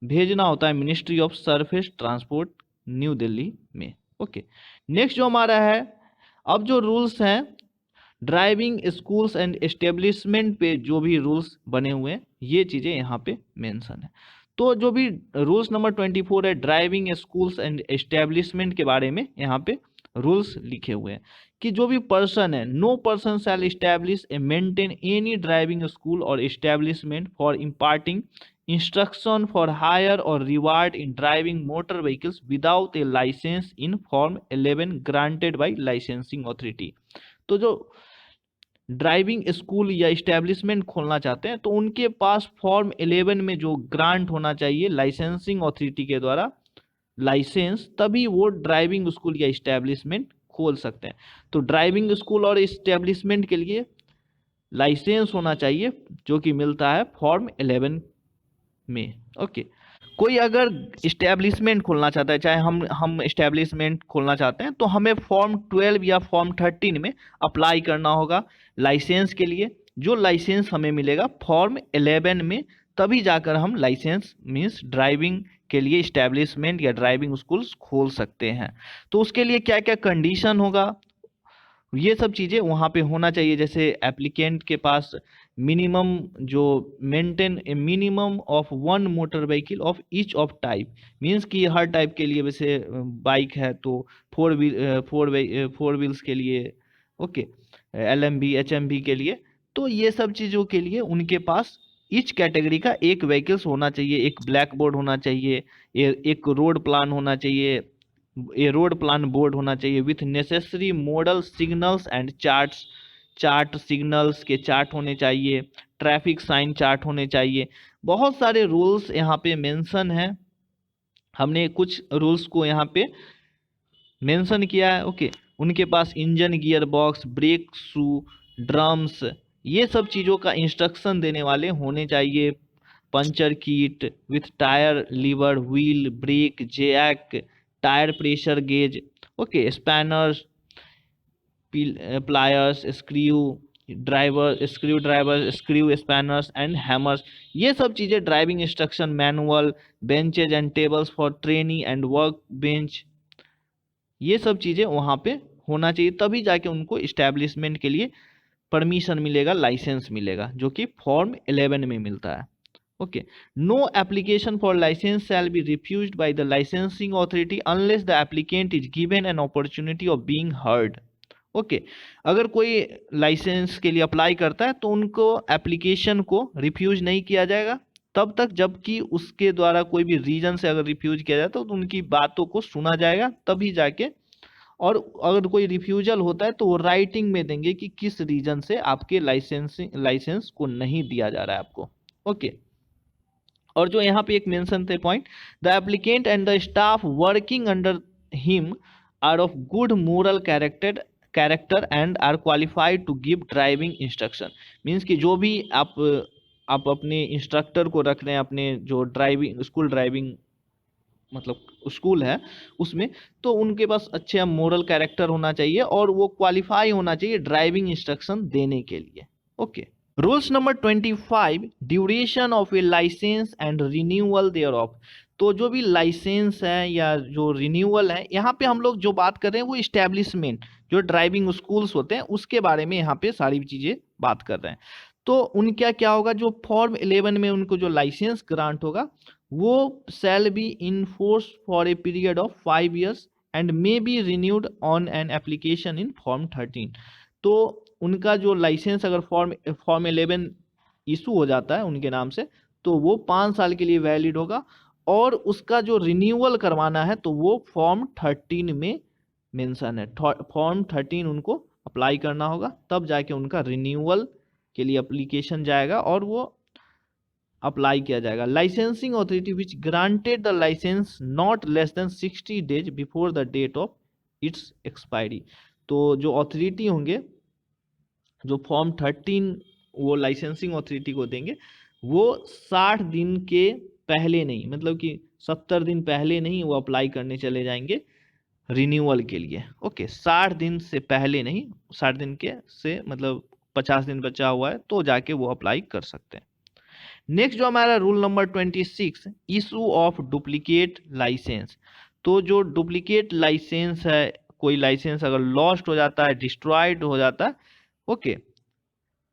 भेजना होता है ministry of surface transport new Delhi में। ओके, नेक्स्ट जो हमारा है, अब जो रूल्स हैं ड्राइविंग स्कूल्स एंड एस्टेब्लिशमेंट पे जो भी रूल्स बने हुए हैं ये चीज़ें यहाँ पे मेंशन है। तो जो भी रूल्स नंबर 24 है ड्राइविंग स्कूल्स एंड एस्टेब्लिशमेंट के बारे में यहाँ पे रूल्स लिखे हुए हैं कि जो भी पर्सन है, no person shall establish a maintain any driving school और establishment for imparting instruction for hire और reward in driving motor vehicles without a license in form 11 granted by licensing authority. तो जो ड्राइविंग स्कूल या establishment खोलना चाहते हैं तो उनके पास फॉर्म 11 में जो ग्रांट होना चाहिए लाइसेंसिंग अथॉरिटी के द्वारा लाइसेंस, तभी वो ड्राइविंग स्कूल या इस्टेब्लिशमेंट खोल सकते हैं। तो ड्राइविंग स्कूल और इस्टेब्लिशमेंट के लिए लाइसेंस होना चाहिए जो कि मिलता है फॉर्म 11 में। ओके, कोई अगर इस्टेब्लिशमेंट खोलना चाहता है, चाहे हम इस्टेब्लिशमेंट खोलना चाहते हैं, तो हमें फॉर्म 12 या फॉर्म 13 में अप्लाई करना होगा लाइसेंस के लिए। जो लाइसेंस हमें मिलेगा फॉर्म 11 में, तभी जाकर हम लाइसेंस मीन्स ड्राइविंग के लिए इस्टेब्लिशमेंट या ड्राइविंग स्कूल्स खोल सकते हैं। तो उसके लिए क्या क्या कंडीशन होगा, ये सब चीज़ें वहाँ पे होना चाहिए। जैसे एप्लीकेंट के पास मिनिमम जो maintain A minimum of 1 motor vehicle of each of type, means कि हर टाइप के लिए, वैसे बाइक है तो 4 व्हील्स के लिए, ओके, LMV HMV के लिए, तो ये सब चीज़ों के लिए उनके पास ईच कैटेगरी का एक व्हीकल्स होना चाहिए, एक ब्लैक बोर्ड होना चाहिए, एक रोड प्लान होना चाहिए, ए रोड प्लान बोर्ड होना चाहिए with necessary model signals and charts, chart signals के चार्ट होने चाहिए, ट्रैफिक साइन चार्ट होने चाहिए। बहुत सारे रूल्स यहाँ पे मेंशन है, हमने कुछ रूल्स को यहाँ पे मेंशन किया है। ओके, उनके पास engine, gear box, brake shoe, drums, ये सब चीज़ों का इंस्ट्रक्शन देने वाले होने चाहिए। Puncture kit with tyre, lever, wheel, brake, jack, tyre pressure gauge, okay, spanners, pliers, screw driver, screw spanners and hammers, ये सब चीज़ें driving instruction manual, benches and tables for trainee and work bench, ये सब चीज़ें वहाँ पे होना चाहिए, तभी जाके उनको इस्टेब्लिशमेंट के लिए परमिशन मिलेगा, लाइसेंस मिलेगा, जो कि फॉर्म 11 में मिलता है। Okay, no application for licence shall be refused by the licensing authority unless the applicant is given an opportunity of being heard. Okay, अगर कोई लाइसेंस के लिए अप्लाई करता है तो उनको एप्लीकेशन को रिफ्यूज नहीं किया जाएगा तब तक जबकि उसके द्वारा कोई भी रीजन से अगर रिफ्यूज किया जाता है तो उनकी बातों को सुना जाएगा तभी जाके, और अगर कोई रिफ्यूजल होता है तो वो राइटिंग में देंगे कि किस रीजन से आपके लाइसेंस को नहीं दिया जा रहा है आपको। ओके, और जो यहाँ पे एक मेंशन थे point, the applicant and the staff working under him are of good moral character and are qualified to give driving instruction, means कि जो भी आप अपने इंस्ट्रक्टर को रख रहे हैं, अपने जो ड्राइविंग मतलब स्कूल है उसमें, तो उनके पास अच्छे मोरल कैरेक्टर होना चाहिए और वो क्वालिफाई होना चाहिए ड्राइविंग इंस्ट्रक्शन देने के लिए। Okay, rules number 25, duration of a licence and renewal thereof. तो जो भी लाइसेंस है या जो रिन्यूअल है, यहाँ पे हम लोग जो बात कर रहे हैं वो इस्टेब्लिशमेंट, जो ड्राइविंग स्कूल्स होते हैं उसके बारे में यहाँ पे सारी चीज़ें बात कर रहे हैं। तो उनका क्या होगा, जो फॉर्म 11 में उनको जो लाइसेंस ग्रांट होगा वो शैल be in force for a period of 5 years and may be renewed on an application in form 13। तो उनका जो लाइसेंस अगर फॉर्म 11 इशू हो जाता है उनके नाम से तो वो 5 साल के लिए वैलिड होगा, और उसका जो रिन्यूअल करवाना है तो वो फॉर्म 13 में मेंशन है। फॉर्म 13 उनको अप्लाई करना होगा, तब जाके उनका रिन्यूअल के लिए एप्लीकेशन जाएगा और वो अप्लाई किया जाएगा। Licensing authority which granted the licence not less than 60 days before the date of its expiry. तो जो अथॉरिटी होंगे जो फॉर्म 13 वो लाइसेंसिंग अथॉरिटी को देंगे, वो 60 दिन के पहले नहीं, मतलब कि 70 दिन पहले नहीं वो अप्लाई करने चले जाएंगे रिन्यूअल के लिए। ओके, 60 दिन से पहले नहीं, 60 दिन के से मतलब 50 दिन बचा हुआ है तो जाके वो अप्लाई कर सकते हैं। नेक्स्ट जो हमारा rule number 26, issue of duplicate licence. तो जो डुप्लीकेट लाइसेंस है, कोई लाइसेंस अगर लॉस्ट हो जाता है, डिस्ट्रॉयड हो जाता है, ओके,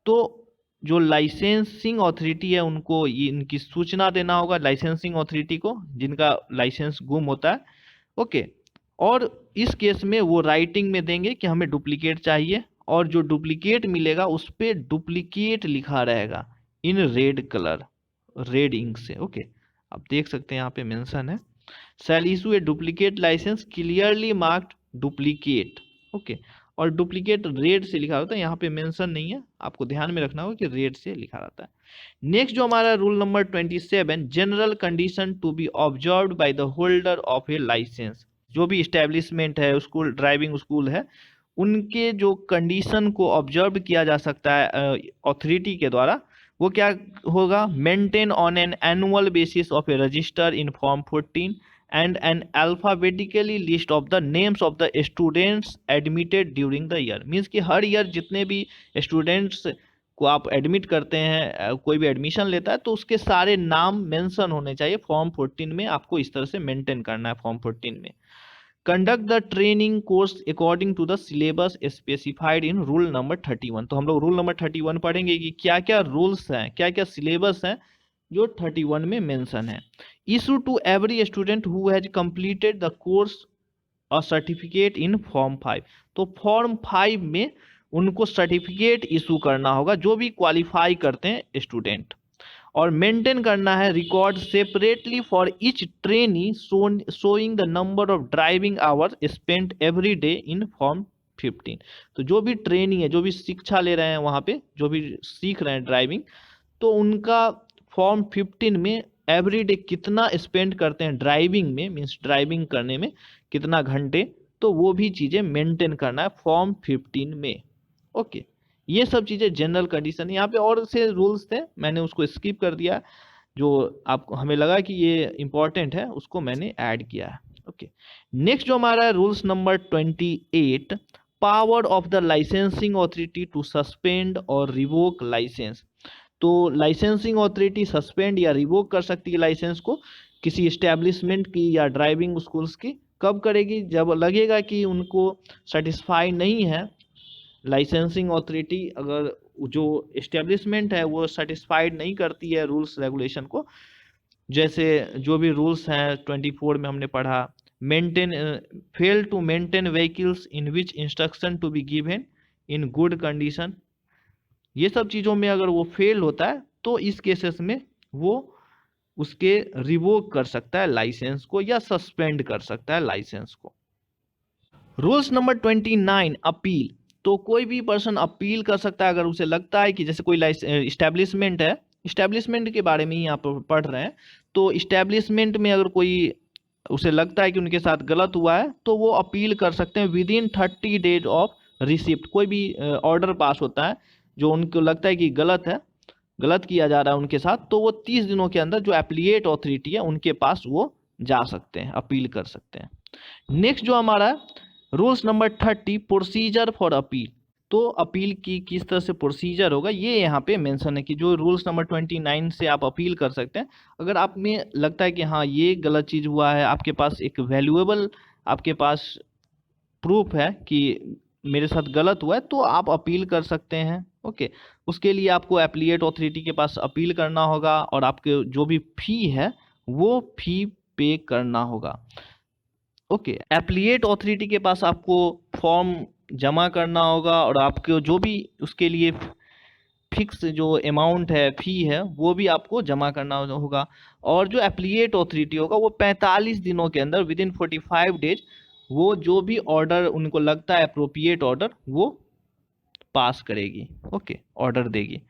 तो जो लाइसेंसिंग अथॉरिटी है उनको इनकी सूचना देना होगा, लाइसेंसिंग अथॉरिटी को जिनका लाइसेंस गुम होता है। ओके, और इस केस में वो राइटिंग में देंगे कि हमें डुप्लीकेट चाहिए, और जो डुप्लीकेट मिलेगा उस पर डुप्लीकेट लिखा रहेगा in red colour, red ink से। ओके, आप देख सकते हैं यहाँ पे मेंशन है, shall issue a duplicate licence clearly marked duplicate. Okay, और डुप्लीकेट रेड से लिखा होता है, यहाँ पे मेंशन नहीं है, आपको ध्यान में रखना होगा कि रेड से लिखा रहता है। नेक्स्ट जो हमारा rule number 27, general condition to be observed by the holder of a licence. जो भी इस्टेब्लिशमेंट है, स्कूल, ड्राइविंग स्कूल है, उनके जो कंडीशन को ऑब्जर्व किया जा सकता है अथॉरिटी के द्वारा, वो क्या होगा, maintain on an annual basis of A register in form 14 and an alphabetically list of the names of the students admitted during the year। Means कि हर ईयर जितने भी स्टूडेंट्स को आप एडमिट करते हैं, कोई भी एडमिशन लेता है तो उसके सारे नाम मेंशन होने चाहिए फॉर्म 14 में। आपको इस तरह से मेंटेन करना है फॉर्म 14 में। Conduct the training course according to the syllabus specified in rule number 31। तो हम लोग रूल नंबर 31 पढ़ेंगे कि क्या क्या रूल्स हैं, क्या क्या सिलेबस हैं जो 31 में मेंशन है। Issue to every student who has completed the course a certificate in form 5। तो फॉर्म 5 में उनको सर्टिफिकेट इशू करना होगा जो भी क्वालिफाई करते हैं स्टूडेंट, और मेंटेन करना है record separately for each trainee showing the number of driving hours spent every day in form 15। तो जो भी ट्रेनी है, जो भी शिक्षा ले रहे हैं वहाँ पे, जो भी सीख रहे हैं ड्राइविंग, तो उनका फॉर्म 15 में एवरी डे कितना स्पेंड करते हैं ड्राइविंग में, मीन्स ड्राइविंग करने में कितना घंटे, तो वो भी चीज़ें मेंटेन करना है फॉर्म 15 में। ओके, ये सब चीज़ें जनरल कंडीशन। यहाँ पे और से रूल्स थे, मैंने उसको स्किप कर दिया, जो आपको हमें लगा कि ये इंपॉर्टेंट है उसको मैंने ऐड किया है। ओके, नेक्स्ट जो हमारा rules number 28, power of the licensing authority to suspend और रिवोक लाइसेंस। तो लाइसेंसिंग अथॉरिटी सस्पेंड या रिवोक कर सकती है लाइसेंस को किसी इस्टेब्लिशमेंट की या ड्राइविंग स्कूल्स की। कब करेगी, जब लगेगा कि उनको सेटिस्फाई नहीं है लाइसेंसिंग अथॉरिटी, अगर जो इस्टेब्लिशमेंट है वो सेटिस्फाइड नहीं करती है रूल्स रेगुलेशन को। जैसे जो भी रूल्स हैं 24 में हमने पढ़ा, maintain fail to maintain vehicles in which instruction to be given in good condition. ये सब चीज़ों में अगर वो फेल होता है तो इस केसेस में वो उसके रिवोक कर सकता है लाइसेंस को या सस्पेंड कर सकता है लाइसेंस को। Rules number 29, appeal. तो कोई भी पर्सन अपील कर सकता है अगर उसे लगता है कि जैसे कोई इस्टेब्लिशमेंट है, इस्टेब्लिशमेंट के बारे में ही आप पढ़ रहे हैं, तो इस्टेब्लिशमेंट में अगर कोई उसे लगता है कि उनके साथ गलत हुआ है तो वो अपील कर सकते हैं with in 30 days of receipt. कोई भी ऑर्डर पास होता है जो उनको लगता है कि गलत है, गलत किया जा रहा है उनके साथ, तो वो 30 दिनों के अंदर जो एप्लीएट अथॉरिटी है उनके पास वो जा सकते हैं, अपील कर सकते हैं। नेक्स्ट जो हमारा rules number 30, procedure for appeal. तो अपील की किस तरह से प्रोसीजर होगा ये यहाँ पे मेंशन है कि जो रूल्स नंबर 29 से आप अपील कर सकते हैं। अगर आप में लगता है कि हाँ ये गलत चीज़ हुआ है, आपके पास एक वैल्यूएबल आपके पास प्रूफ है कि मेरे साथ गलत हुआ है, तो आप अपील कर सकते हैं। ओके, उसके लिए आपको एप्लीएट अथॉरिटी के पास अपील करना होगा और आपके जो भी फी है वो फी पे करना होगा। ओके, एप्लीएट अथॉरिटी के पास आपको फॉर्म जमा करना होगा और आपको जो भी उसके लिए फिक्स जो अमाउंट है, फी है, वो भी आपको जमा करना होगा। और जो एप्लीकेट ऑथोरिटी होगा वो 45 दिनों के अंदर विद इन 45 डेज वो जो भी ऑर्डर उनको लगता है अप्रोप्रिएट ऑर्डर वो पास करेगी, ओके, ऑर्डर देगी।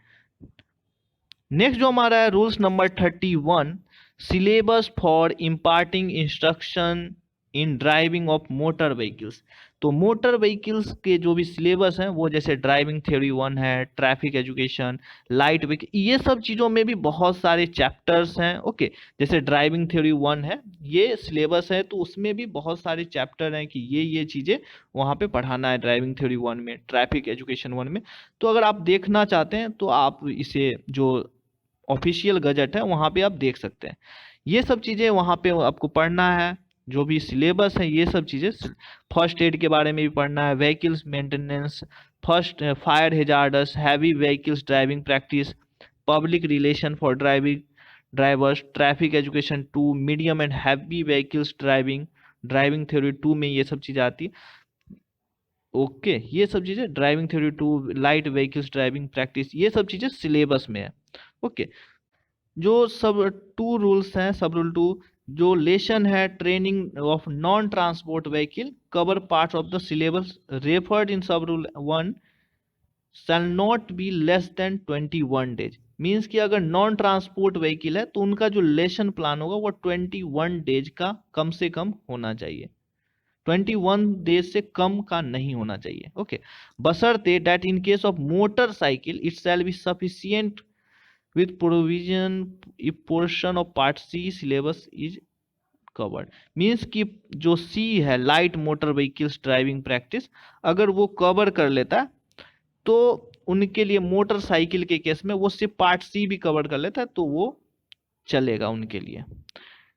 नेक्स्ट जो हमारा है rules number 31, syllabus for imparting instruction in driving of motor vehicles. तो मोटर व्हीकल्स के जो भी सिलेबस हैं वो जैसे ड्राइविंग थ्योरी 1 है, ट्रैफिक एजुकेशन, लाइट व्हीकल, ये सब चीज़ों में भी बहुत सारे चैप्टर्स हैं, ओके। जैसे ड्राइविंग थ्योरी 1 है, ये सिलेबस है, तो उसमें भी बहुत सारे चैप्टर हैं कि ये चीज़ें वहाँ पे पढ़ाना है ड्राइविंग थ्योरी 1 में, ट्रैफिक एजुकेशन 1 में। तो अगर आप देखना चाहते हैं तो आप इसे जो ऑफिशियल गजट है वहाँ पे आप देख सकते हैं। ये सब चीज़ें वहाँ पे आपको पढ़ना है, जो भी सिलेबस है ये सब चीज़ें। फर्स्ट एड के बारे में भी पढ़ना है, vehicles maintenance, first fire hazardous, heavy vehicles driving practice, public relation for driving drivers, traffic education 2, medium and heavy vehicles driving, driving theory 2 में ये सब चीज़ें आती है, ओके। ये सब चीज़ें driving theory 2, light vehicles driving practice, ये सब चीज़ें सिलेबस में है, ओके। जो सब 2 रूल्स हैं, सब रूल 2, जो लेसन है training of non transport vehicle cover part of the syllabus referred in sub rule 1 shall not be less than 21 days. Means कि अगर नॉन ट्रांसपोर्ट व्हीकल है तो उनका जो लेसन प्लान होगा वो 21 डेज का कम से कम होना चाहिए, 21 डेज से कम का नहीं होना चाहिए, ओके। बशर्ते that in case of motorcycle it shall be sufficient with provision if portion of part C syllabus is covered। Means कि जो C है light motor vehicles driving practice, अगर वो कवर कर लेता है तो उनके लिए मोटरसाइकिल के केस में वो सिर्फ पार्ट C भी कवर कर लेता है तो वो चलेगा उनके लिए।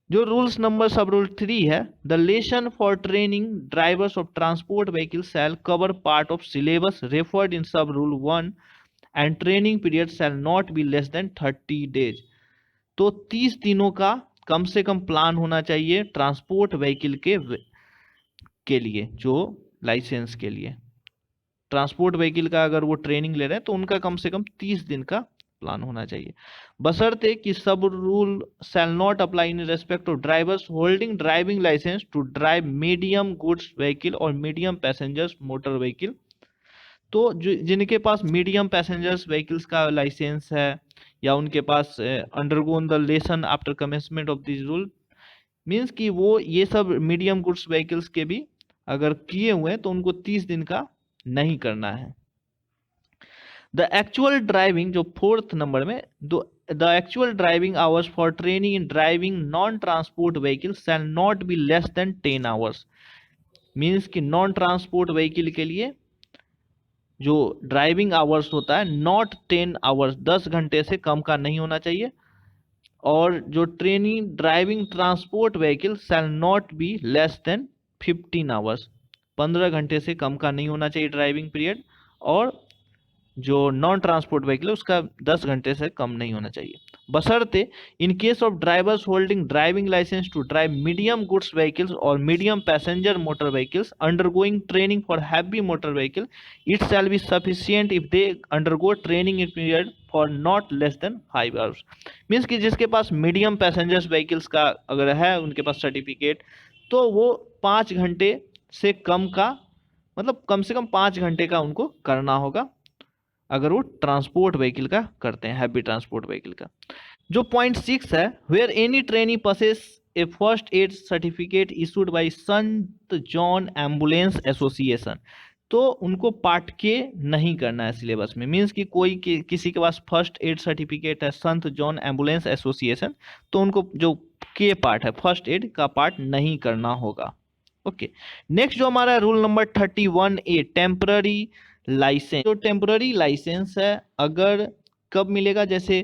जो रूल्स नंबर सब रूल 3 है, the lesson for training drivers of transport vehicle shall cover part of syllabus referred in sub rule 1 and training period shall not be less than 30 days. तो 30 दिनों का कम से कम प्लान होना चाहिए ट्रांसपोर्ट व्हीकल के लिए, जो लाइसेंस के लिए ट्रांसपोर्ट व्हीकल का अगर वो ट्रेनिंग ले रहे हैं तो उनका कम से कम 30 दिन का प्लान होना चाहिए। बशर्ते कि sub rule shall not apply in respect of drivers holding driving licence to drive medium goods vehicle और मीडियम पैसेंजर्स मोटर व्हीकल। तो जो जिनके पास मीडियम पैसेंजर्स व्हीकल्स का लाइसेंस है या उनके पास undergone the lesson after commencement of this rule, means कि वो ये सब मीडियम गुड्स व्हीकल्स के भी अगर किए हुए हैं तो उनको 30 दिन का नहीं करना है। द एक्चुअल ड्राइविंग जो 4th नंबर में, the actual driving hours for training in driving non transport vehicle shell not be less then 10 hours. Means कि नॉन ट्रांसपोर्ट व्हीकल के लिए जो ड्राइविंग आवर्स होता है नॉट 10 आवर्स, 10 घंटे से कम का नहीं होना चाहिए। और जो training driving transport vehicle shell not be less then 15 hours, 15 घंटे से कम का नहीं होना चाहिए ड्राइविंग पीरियड। और जो नॉन ट्रांसपोर्ट व्हीकल है उसका 10 घंटे से कम नहीं होना चाहिए। बशर्ते in case of drivers holding driving licence to drive medium goods vehicles और medium passenger motor vehicles undergoing training for heavy motor vehicle, it shall be sufficient if they undergo training in period for not less than 5 hours. Means कि जिसके पास medium passengers vehicles का अगर है उनके पास certificate, तो वो 5 घंटे से कम का, मतलब कम से कम 5 घंटे का उनको करना होगा अगर वो ट्रांसपोर्ट व्हीकल का करते हैं, हैवी ट्रांसपोर्ट व्हीकल का। जो पॉइंट 6 है, where any trainee passes a first aid certificate issued by saint John ambulance association, तो उनको पार्ट के नहीं करना है सिलेबस में। मीन्स कि किसी के पास फर्स्ट एड सर्टिफिकेट है संत जॉन एम्बुलेंस एसोसिएशन, तो उनको जो के पार्ट है फर्स्ट एड का पार्ट नहीं करना होगा, ओके। नेक्स्ट जो हमारा rule number 31A, temporary licence. जो टेम्पररी लाइसेंस है अगर कब मिलेगा, जैसे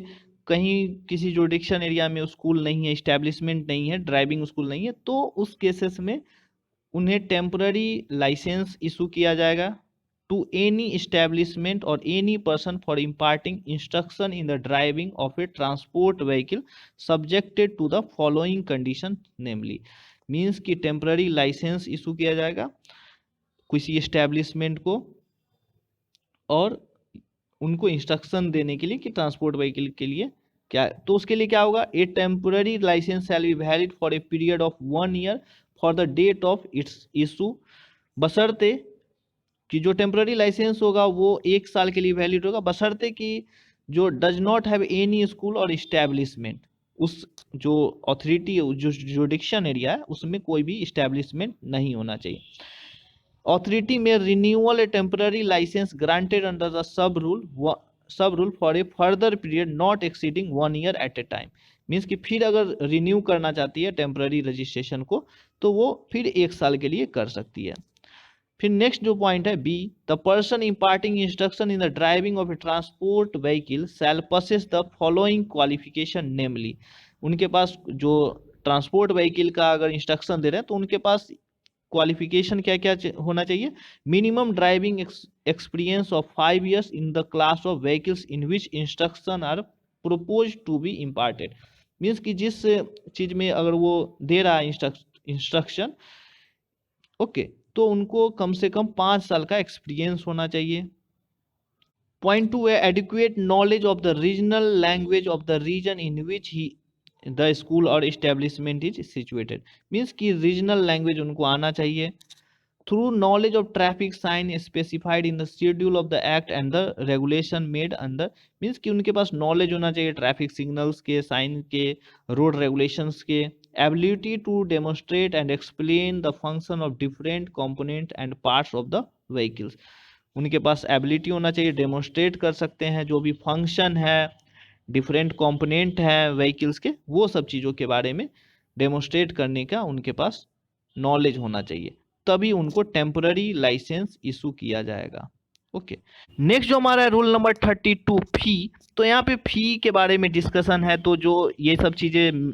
कहीं किसी जुरिडिक्शन एरिया में स्कूल नहीं है, इस्टेब्लिशमेंट नहीं है, ड्राइविंग स्कूल नहीं है, तो उस केसेस में उन्हें टेम्पररी लाइसेंस इशू किया जाएगा टू एनी इस्टेब्लिशमेंट और any person for imparting instruction in the driving of a transport vehicle subjected to the following condition namely. Means कि टेम्पररी लाइसेंस इशू किया जाएगा किसी इस्टेब्लिशमेंट को और उनको इंस्ट्रक्शन देने के लिए कि ट्रांसपोर्ट व्हीकल के लिए क्या, तो उसके लिए क्या होगा, a temporary licence shall be valid for a period of 1 year for the date of its issue, बशर्ते कि जो टेम्पररी लाइसेंस होगा वो 1 साल के लिए वैलिड होगा, बशर्ते कि जो does not have any school और इस्टेब्लिशमेंट, उस जो अथॉरिटी जो जुडिक्शन एरिया है उसमें कोई भी इस्टेब्लिशमेंट नहीं होना चाहिए। Authority may renewal a temporary license granted under the sub rule for a further period not exceeding 1 year at a time। Means कि फिर अगर रिन्यू करना चाहती है टेम्पररी रजिस्ट्रेशन को तो वो फिर 1 साल के लिए कर सकती है। फिर नेक्स्ट जो पॉइंट है B, the person imparting instruction in the driving of a transport vehicle shall possess the following qualification, namely उनके पास जो ट्रांसपोर्ट व्हीकल का अगर इंस्ट्रक्शन दे रहे हैं तो उनके पास क्वालिफिकेशन क्या क्या होना चाहिए, minimum driving experience of 5 years in the class of vehicles in which instruction are propose to be imparted. Means कि जिस चीज में अगर वो दे रहा है इंस्ट्रक्शन, ओके, तो उनको कम से कम 5 साल का एक्सपीरियंस होना चाहिए। पॉइंट 2 है adequate knowledge of the regional language of the region in which he the school और इस्टेब्लिशमेंट इज सिचुएटेड। मीन्स कि रीजनल लैंग्वेज उनको आना चाहिए। Through knowledge of traffic sign specified in the schedule of the act and the regulation made under, means कि उनके पास knowledge होना चाहिए ट्रैफिक सिग्नल्स के, साइन के, रोड रेगुलेशंस के। Ability to demonstrate and explain the function of different component and parts of the vehicles, उनके पास ability होना चाहिए, डेमोन्स्ट्रेट कर सकते हैं जो भी फंक्शन है, डिफरेंट कंपोनेंट है व्हीकल्स के, वो सब चीज़ों के बारे में डेमोन्स्ट्रेट करने का उनके पास नॉलेज होना चाहिए, तभी उनको टेम्पररी लाइसेंस इशू किया जाएगा। ओके, नेक्स्ट जो हमारा रूल नंबर 32 फी, तो यहाँ पे फी के बारे में डिस्कशन है। तो जो ये सब चीज़ें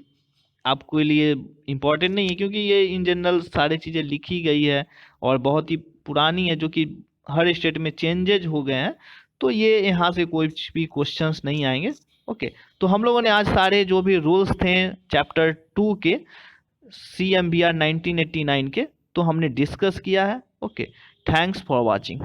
आपके लिए इम्पोर्टेंट नहीं है क्योंकि ये इन जनरल सारी चीज़ें लिखी गई है और बहुत ही पुरानी है, जो कि हर स्टेट में चेंजेज हो गए हैं, तो ये यहाँ से कोई भी क्वेश्चंस नहीं आएंगे। ओके, तो हम लोगों ने आज सारे जो भी रूल्स थे चैप्टर 2 के CMVR 1989 के, तो हमने डिस्कस किया है। Okay, thanks for watching.